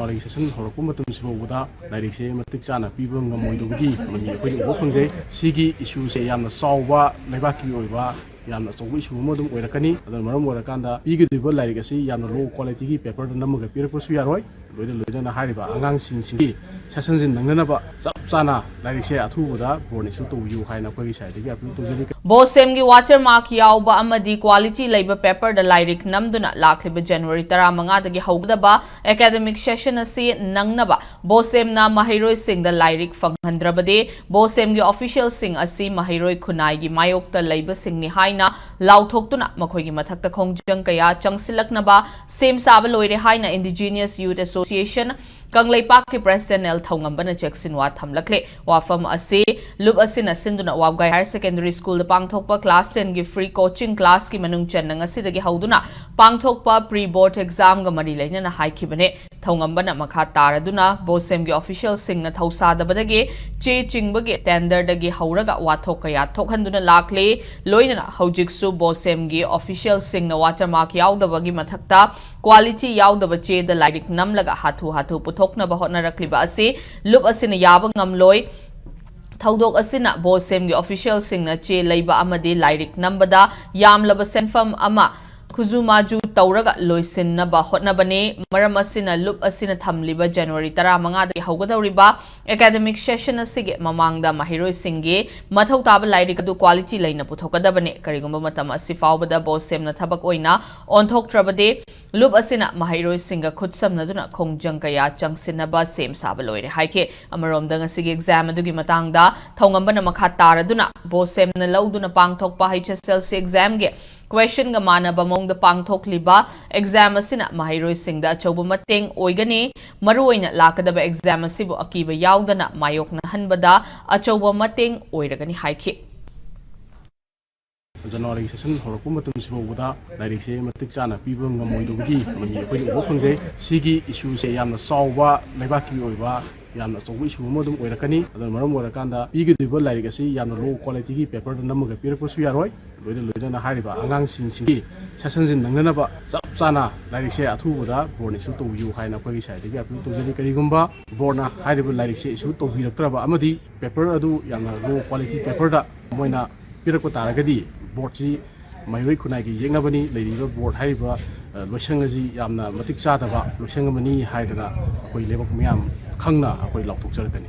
January session horokku matam sibawda lairikse matik chana piba ngamoidobgi mani akhoi ubo khangje sigi issue se yamna sawba leibaki oiba yamna sawbi issue modum oirakani adon maram orakanda pigediba lairik asi yamna low quality gi paper da namaga pirakposu yaroi loidana hariba angang singsi session jin nangnaba chap chana lairikse athubuda bornisu toyu haina khoi side gi apil tojeli Bosem gi watermark yauba amadi quality labor paper da lairik namduna lakliba January 15 dagi hawgdaba academic session asi nangnaba Bosem na mahiroi sing da lairik fanghandrabade Bosem gi official sing asi mahiroi khunai gi mayokta laiba sing ni haina lauthoktuna makhoi gi mathakta khongjang kaya changsilaknaba sem saba loire haina indigenous youth association Kanglaipak ki President El Thongambana Jackson Thamlakle wafam ase lub asina sinduna wabgai higher secondary school da pangthokpa class 10 gi free coaching class ki manung channang asidagi hauduna pangthokpa pre board exam ga mari leina na haikibane Thongambana makha taraduna Bosem gi official sing na thausadabadagi che chingbagi tender dagi hauraga wathokaya thokhanduna lakle loina haujiksu Bosem gi official sing na watermark yaudabagi mathakta quality yaudaba che da lairik namlaga hathu puthokna bahotna rakliba ase lup asina yaba ngamloi Thaudok asina Bosem gi official sing na che leiba amade lairik nambada yamlaba senfam ama Kuzumaju Tauraga Loisin Naba Hotnabane, Maramasina Lup Asina Tamliba, January Taramanga, the Hogadoriba, academic session a sige, Mamanga, Mahiro Singe, Matau Taba Laidikadu quality line Putokadabane, Karigumba Matama Sifabada, Bosem Natabakoina, on Tok Trabade, Lup Asina, Mahiro Singa, Kutsam Naduna, Kong Jankaya, Jangsinaba, same Sabaloid, Hike, Amarom Dangasig exam, Dugi Matanga, Tongambana Makatara Duna, Bosem Nalauduna Pang Tokpa HSLC exam ge. Question nga mana bamong da pangthok liba exam asina mahiroi singda chobu mateng oigani maruoina lakadaba exam asibu akiba yaudana mayok na hanbada achoba mateng oiragani haiki January session horokku matam sibawda lairikse matik chana piba ngamoidobgi mani akhoi ubo khangje sigi issue se yamna sawba leibaki oiba yamna sawbi issue modum oirakani adon maram orakanda pigediba lairik asi yamna low quality gi paper da namaga pirakposu yaroi loidana hariba angang singsi session jin nangnaba chap chana lairikse athubuda bornisu toyu haina khoi side gi apil tojeli karigumba borna hariba lairikse issue tobiraktraba amadi paper adu yamna low quality paper da moina pirakko taragadi board si mairoi khunai gi yengnabani leiriba board hariba loisangaji yamna matik chadaba loisangamani haidana akhoi lebak miyam khangna akhoi lauthokjarkani